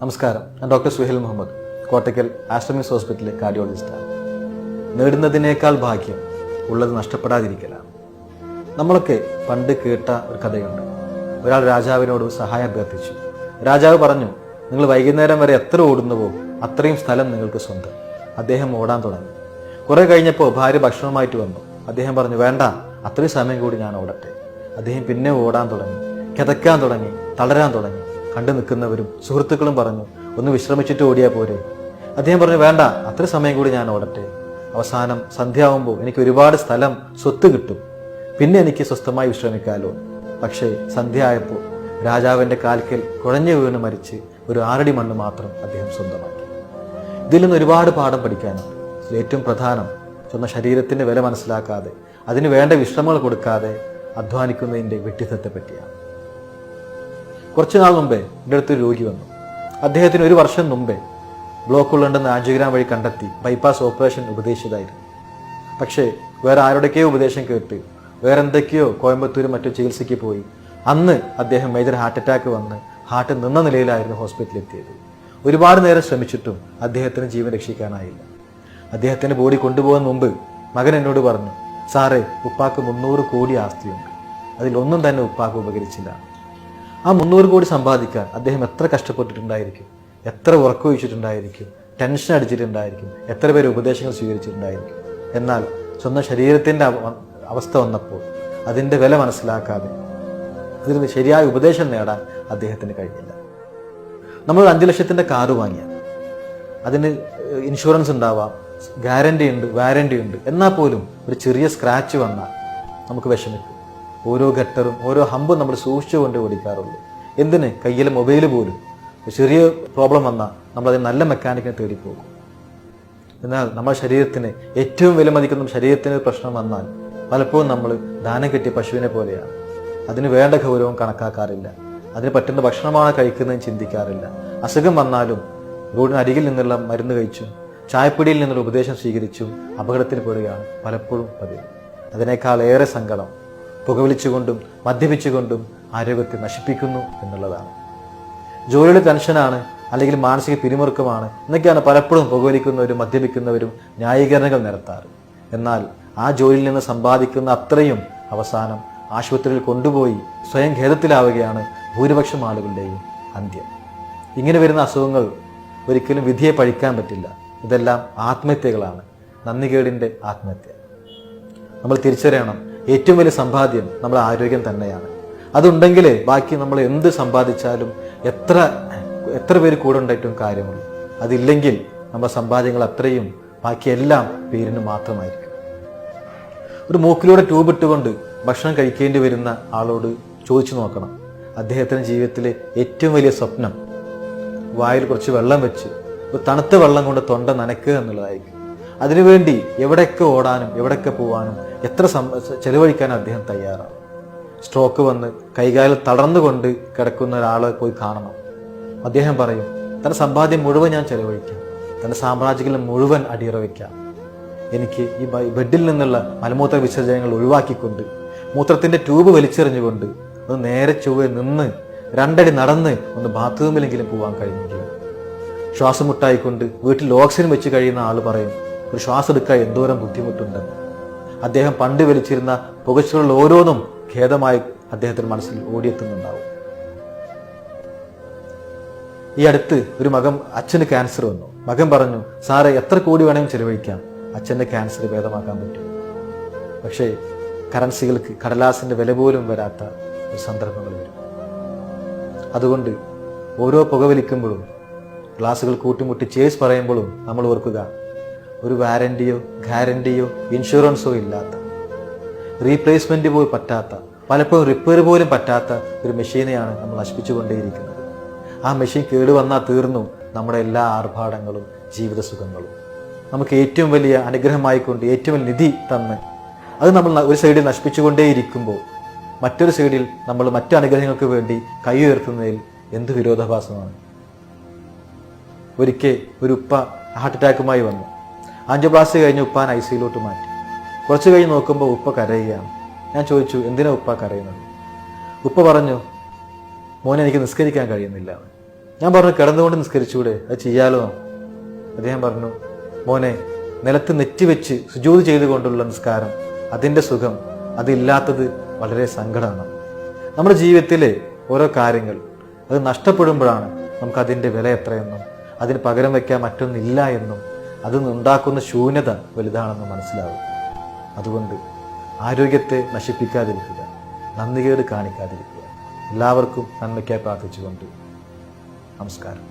നമസ്കാരം, ഞാൻ ഡോക്ടർ സുഹൈൽ മുഹമ്മദ്, കോട്ടയ്ക്കൽ ആസ്ട്രമിക്സ് ഹോസ്പിറ്റലിലെ കാർഡിയോളജിസ്റ്റാണ്. നേടുന്നതിനേക്കാൾ ഭാഗ്യം ഉള്ളത് നഷ്ടപ്പെടാതിരിക്കലാണ്. നമ്മളൊക്കെ പണ്ട് കേട്ട ഒരു കഥയുണ്ട്. ഒരാൾ രാജാവിനോട് സഹായം അഭ്യർത്ഥിച്ചു. രാജാവ് പറഞ്ഞു, നിങ്ങൾ വൈകുന്നേരം വരെ എത്ര ഓടുന്നുവോ അത്രയും സ്ഥലം നിങ്ങൾക്ക് സ്വന്തം. അദ്ദേഹം ഓടാൻ തുടങ്ങി. കുറെ കഴിഞ്ഞപ്പോൾ ഭാര്യ ഭക്ഷണവുമായിട്ട് വന്നു. അദ്ദേഹം പറഞ്ഞു, വേണ്ട, അത്രയും സമയം കൂടി ഞാൻ ഓടട്ടെ. അദ്ദേഹം പിന്നെ ഓടാൻ തുടങ്ങി, കിതക്കാൻ തുടങ്ങി, തളരാൻ തുടങ്ങി. കണ്ടു നിൽക്കുന്നവരും സുഹൃത്തുക്കളും പറഞ്ഞു, ഒന്ന് വിശ്രമിച്ചിട്ട് ഓടിയാൽ പോരെ. അദ്ദേഹം പറഞ്ഞു, വേണ്ട, അത്ര സമയം കൂടി ഞാൻ ഓടട്ടെ. അവസാനം സന്ധ്യയാവുമ്പോൾ എനിക്ക് ഒരുപാട് സ്ഥലം സ്വത്ത് കിട്ടും, പിന്നെ എനിക്ക് സ്വസ്ഥമായി വിശ്രമിക്കാമല്ലോ. പക്ഷേ സന്ധ്യ ആയപ്പോൾ രാജാവിൻ്റെ കാൽക്കൽ കുഴഞ്ഞു വീണ് മരിച്ച് ഒരു 6 അടി മണ്ണ് മാത്രം അദ്ദേഹം സ്വന്തമാക്കി. ഇതിൽ നിന്ന് ഒരുപാട് പാഠം പഠിക്കാനുണ്ട്. ഏറ്റവും പ്രധാനം, സ്വന്തം ശരീരത്തിൻ്റെ വില മനസ്സിലാക്കാതെ അതിന് വേണ്ട വിശ്രമങ്ങൾ കൊടുക്കാതെ അധ്വാനിക്കുന്നതിൻ്റെ വിഡ്ഢിത്തത്തെ പറ്റിയാണ്. കുറച്ചു നാൾ മുമ്പേ എൻ്റെ അടുത്തൊരു രോഗി വന്നു. അദ്ദേഹത്തിന് 1 വർഷം മുമ്പേ ബ്ലോക്കുകളുണ്ടെന്ന് ആൻജിയോഗ്രാം വഴി കണ്ടെത്തി ബൈപ്പാസ് ഓപ്പറേഷൻ ഉപദേശിച്ചതായിരുന്നു. പക്ഷേ വേറെ ആരുടെയൊക്കെയോ ഉപദേശം കേട്ട് വേറെ എന്തൊക്കെയോ കോയമ്പത്തൂരും മറ്റു ചികിത്സയ്ക്ക് പോയി. അന്ന് അദ്ദേഹം മേജർ ഹാർട്ട് അറ്റാക്ക് വന്ന് ഹാർട്ട് നിന്ന നിലയിലായിരുന്നു ഹോസ്പിറ്റലിൽ എത്തിയത്. ഒരുപാട് നേരം ശ്രമിച്ചിട്ടും അദ്ദേഹത്തിന് ജീവൻ രക്ഷിക്കാനായില്ല. അദ്ദേഹത്തിൻ്റെ ബോഡി കൊണ്ടുപോകാൻ മുമ്പ് മകൻ എന്നോട് പറഞ്ഞു, സാറേ, ഉപ്പാക്ക് 300 കോടി ആസ്തിയുണ്ട്, അതിലൊന്നും തന്നെ ഉപ്പാക്ക് ഉപകരിച്ചില്ല. ആ 300 കോടി സമ്പാദിക്കാൻ അദ്ദേഹം എത്ര കഷ്ടപ്പെട്ടിട്ടുണ്ടായിരിക്കും, എത്ര ഉറക്കമൊഴിച്ചിട്ടുണ്ടായിരിക്കും, ടെൻഷൻ അടിച്ചിട്ടുണ്ടായിരിക്കും, എത്ര പേര് ഉപദേശങ്ങൾ സ്വീകരിച്ചിട്ടുണ്ടായിരിക്കും. എന്നാൽ സ്വന്തം ശരീരത്തിൻ്റെ അവസ്ഥ വന്നപ്പോൾ അതിൻ്റെ വില മനസ്സിലാക്കാതെ അതിന് ശരിയായ ഉപദേശം നേടാൻ അദ്ദേഹത്തിന് കഴിഞ്ഞില്ല. നമ്മൾ 5 ലക്ഷത്തിൻ്റെ കാറ് വാങ്ങിയാൽ അതിന് ഇൻഷുറൻസ് ഉണ്ടാവാം, ഗ്യാരണ്ടി ഉണ്ട്, വാരണ്ടി ഉണ്ട്. എന്നാൽ പോലും ഒരു ചെറിയ സ്ക്രാച്ച് വന്നാൽ നമുക്ക് വിഷമിക്കും. ഓരോ ഗട്ടറും ഓരോ ഹമ്പും നമ്മൾ സൂക്ഷിച്ചുകൊണ്ട് ഓടിക്കാറുള്ളൂ. എന്തിന്? കയ്യിലെ മൊബൈൽ പോലും ചെറിയ പ്രോബ്ലം വന്നാൽ നമ്മളതിന് നല്ല മെക്കാനിക്കിനെ തേടിപ്പോകും. എന്നാൽ നമ്മുടെ ശരീരത്തിന് ഏറ്റവും വിലമതിക്കുന്ന ശരീരത്തിന് പ്രശ്നം വന്നാൽ പലപ്പോഴും നമ്മൾ ദാനം കിട്ടിയ പശുവിനെ പോലെയാണ്. അതിന് വേണ്ട ഗൗരവം കണക്കാക്കാറില്ല. അതിന് പറ്റുന്ന ഭക്ഷണമാണ് കഴിക്കുന്നതെന്ന് ചിന്തിക്കാറില്ല. അസുഖം വന്നാലും റോഡിനരികിൽ നിന്നുള്ള മരുന്ന് കഴിച്ചും ചായപ്പൊടിയിൽ നിന്നുള്ള ഉപദേശം സ്വീകരിച്ചും അപകടത്തിൽ പെടുകയാണ് പലപ്പോഴും പതിവ്. അതിനേക്കാൾ ഏറെ സങ്കടം പുകവലിച്ചുകൊണ്ടും മദ്യപിച്ചുകൊണ്ടും ആരോഗ്യത്തെ നശിപ്പിക്കുന്നു എന്നുള്ളതാണ്. ജോലിയുടെ ടെൻഷനാണ്, അല്ലെങ്കിൽ മാനസിക പിരിമുറുക്കമാണ് എന്നൊക്കെയാണ് പലപ്പോഴും പുകവലിക്കുന്നവരും മദ്യപിക്കുന്നവരും ന്യായീകരണങ്ങൾ നിരത്താറ്. എന്നാൽ ആ ജോലിയിൽ നിന്ന് സമ്പാദിക്കുന്ന അത്രയും അവസാനം ആശുപത്രിയിൽ കൊണ്ടുപോയി സ്വയം ഖേദത്തിലാവുകയാണ് ഭൂരിപക്ഷം ആളുകളുടെയും അന്ത്യം. ഇങ്ങനെ വരുന്ന അസുഖങ്ങൾ ഒരിക്കലും വിധിയെ പഴിക്കാൻ പറ്റില്ല. ഇതെല്ലാം ആത്മഹത്യകളാണ്, നന്ദികേടിൻ്റെ ആത്മഹത്യ. നമ്മൾ തിരിച്ചറിയണം, ഏറ്റവും വലിയ സമ്പാദ്യം നമ്മുടെ ആരോഗ്യം തന്നെയാണ്. അതുണ്ടെങ്കിൽ ബാക്കി നമ്മൾ എന്ത് സമ്പാദിച്ചാലും എത്ര പേര് കൂടെ ഉണ്ടായിട്ടും കാര്യമുള്ളൂ. അതില്ലെങ്കിൽ നമ്മുടെ സമ്പാദ്യങ്ങൾ അത്രയും ബാക്കിയെല്ലാം പേരിന് മാത്രമായിരിക്കും. ഒരു മൂക്കിലൂടെ ട്യൂബ് ഇട്ടുകൊണ്ട് ഭക്ഷണം കഴിക്കേണ്ടി വരുന്ന ആളോട് ചോദിച്ചു നോക്കണം, അദ്ദേഹത്തിൻ്റെ ജീവിതത്തിലെ ഏറ്റവും വലിയ സ്വപ്നം വായിൽ കുറച്ച് വെള്ളം വെച്ച് ഒരു തണുത്ത വെള്ളം കൊണ്ട് തൊണ്ട നനയ്ക്കുക എന്നുള്ളതായിരിക്കും. അതിനുവേണ്ടി എവിടെയൊക്കെ ഓടാനും എവിടെയൊക്കെ പോകാനും എത്ര ചെലവഴിക്കാനും അദ്ദേഹം തയ്യാറാണ്. സ്ട്രോക്ക് വന്ന് കൈകാലിൽ തളർന്നുകൊണ്ട് കിടക്കുന്ന ഒരാളെ പോയി കാണണം. അദ്ദേഹം പറയും, തൻ്റെ സമ്പാദ്യം മുഴുവൻ ഞാൻ ചെലവഴിക്കാം, തൻ്റെ സാമ്രാജ്യങ്ങളിൽ മുഴുവൻ അടിയറ വയ്ക്കാം. എനിക്ക് ഈ ബെഡിൽ നിന്നുള്ള മലമൂത്ര വിസർജനങ്ങൾ ഒഴിവാക്കിക്കൊണ്ട് മൂത്രത്തിൻ്റെ ട്യൂബ് വലിച്ചെറിഞ്ഞുകൊണ്ട് ഒന്ന് നേരെ ചൊവ്വെ നിന്ന് 2 അടി നടന്ന് ഒന്ന് ബാത്റൂമിലെങ്കിലും പോകാൻ കഴിഞ്ഞെങ്കിൽ. ശ്വാസം മുട്ടായിക്കൊണ്ട് വീട്ടിൽ ഓക്സിജൻ വെച്ച് കഴിയുന്ന ആൾ പറയും, ഒരു ശ്വാസം എടുക്കാൻ എന്തോരം ബുദ്ധിമുട്ടുണ്ടെന്ന്. അദ്ദേഹം പണ്ട് വലിച്ചിരുന്ന പുകച്ചുകൾ ഓരോന്നും ഖേദമായി അദ്ദേഹത്തിന് മനസ്സിൽ ഓടിയെത്തുന്നുണ്ടാവും. ഈ അടുത്ത് ഒരു അച്ഛന് ക്യാൻസർ വന്നു. മകൻ പറഞ്ഞു, സാറേ, എത്ര കോടി വേണമെങ്കിലും ചെലവഴിക്കാം, അച്ഛൻ്റെ ക്യാൻസർ ഭേദമാക്കാൻ പറ്റും. പക്ഷേ കറൻസികൾക്ക് കടലാസിൻ്റെ വില പോലും വരാത്ത ഒരു സന്ദർഭങ്ങൾ വരും. അതുകൊണ്ട് ഓരോ പുകവലിക്കുമ്പോഴും ഗ്ലാസുകൾ കൂട്ടിമുട്ടി ചേസ് പറയുമ്പോഴും നമ്മൾ ഓർക്കുക, ഒരു വാരണ്ടിയോ ഗ്യാരണ്ടിയോ ഇൻഷുറൻസോ ഇല്ലാത്ത, റീപ്ലേസ്മെന്റ് പോലും പറ്റാത്ത, പലപ്പോഴും റിപ്പയർ പോലും പറ്റാത്ത ഒരു മെഷീനെയാണ് നമ്മൾ നശിപ്പിച്ചുകൊണ്ടേയിരിക്കുന്നത്. ആ മെഷീൻ കേടുവന്നാൽ തീർന്നു നമ്മുടെ എല്ലാ ആർഭാടങ്ങളും ജീവിത സുഖങ്ങളും. നമുക്ക് ഏറ്റവും വലിയ അനുഗ്രഹമായിക്കൊണ്ട് ഏറ്റവും വലിയ നിധി തന്ന് അത് നമ്മൾ ഒരു സൈഡിൽ നശിപ്പിച്ചുകൊണ്ടേയിരിക്കുമ്പോൾ മറ്റൊരു സൈഡിൽ നമ്മൾ മറ്റു അനുഗ്രഹങ്ങൾക്ക് വേണ്ടി കൈ ഉയർത്തുന്നതിൽ എന്ത് വിരോധാഭാസമാണ്. ഒരിക്കൽ ഒരു ഉപ്പ ഹാർട്ട് അറ്റാക്കുമായി വന്നു. ആൻജിയോപ്ലാസ്റ്റി കഴിഞ്ഞ് ഉപ്പാൻ ICUയിലോട്ട് മാറ്റി. കുറച്ച് കഴിഞ്ഞ് നോക്കുമ്പോൾ ഉപ്പ കരയുകയാണ്. ഞാൻ ചോദിച്ചു, എന്തിനാ ഉപ്പ കരയുന്നത്? ഉപ്പ പറഞ്ഞു, മോനെ, എനിക്ക് നിസ്കരിക്കാൻ കഴിയുന്നില്ല. ഞാൻ പറഞ്ഞു, കിടന്നുകൊണ്ട് നിസ്കരിച്ചൂടെ, അത് ചെയ്യാലോ? അദ്ദേഹം പറഞ്ഞു, മോനെ, നിലത്ത് നെറ്റിവെച്ച് സുജൂദ് ചെയ്തുകൊണ്ടുള്ള നിസ്കാരം, അതിൻ്റെ സുഖം അതില്ലാത്തത് വളരെ സങ്കടമാണ്. നമ്മുടെ ജീവിതത്തിലെ ഓരോ കാര്യങ്ങൾ അത് നഷ്ടപ്പെടുമ്പോഴാണ് നമുക്കതിൻ്റെ വില എത്രയെന്നും അതിന് പകരം വയ്ക്കാൻ മറ്റൊന്നില്ല എന്നും അതിനുണ്ടാക്കുന്ന ശൂന്യത വലുതാണെന്നും മനസ്സിലാവും. അതുകൊണ്ട് ആരോഗ്യത്തെ നശിപ്പിക്കാതിരിക്കുക, നന്ദികേട് കാണിക്കാതിരിക്കുക. എല്ലാവർക്കും നന്മയ്ക്കായി പ്രാർത്ഥിച്ചുകൊണ്ട് നമസ്കാരം.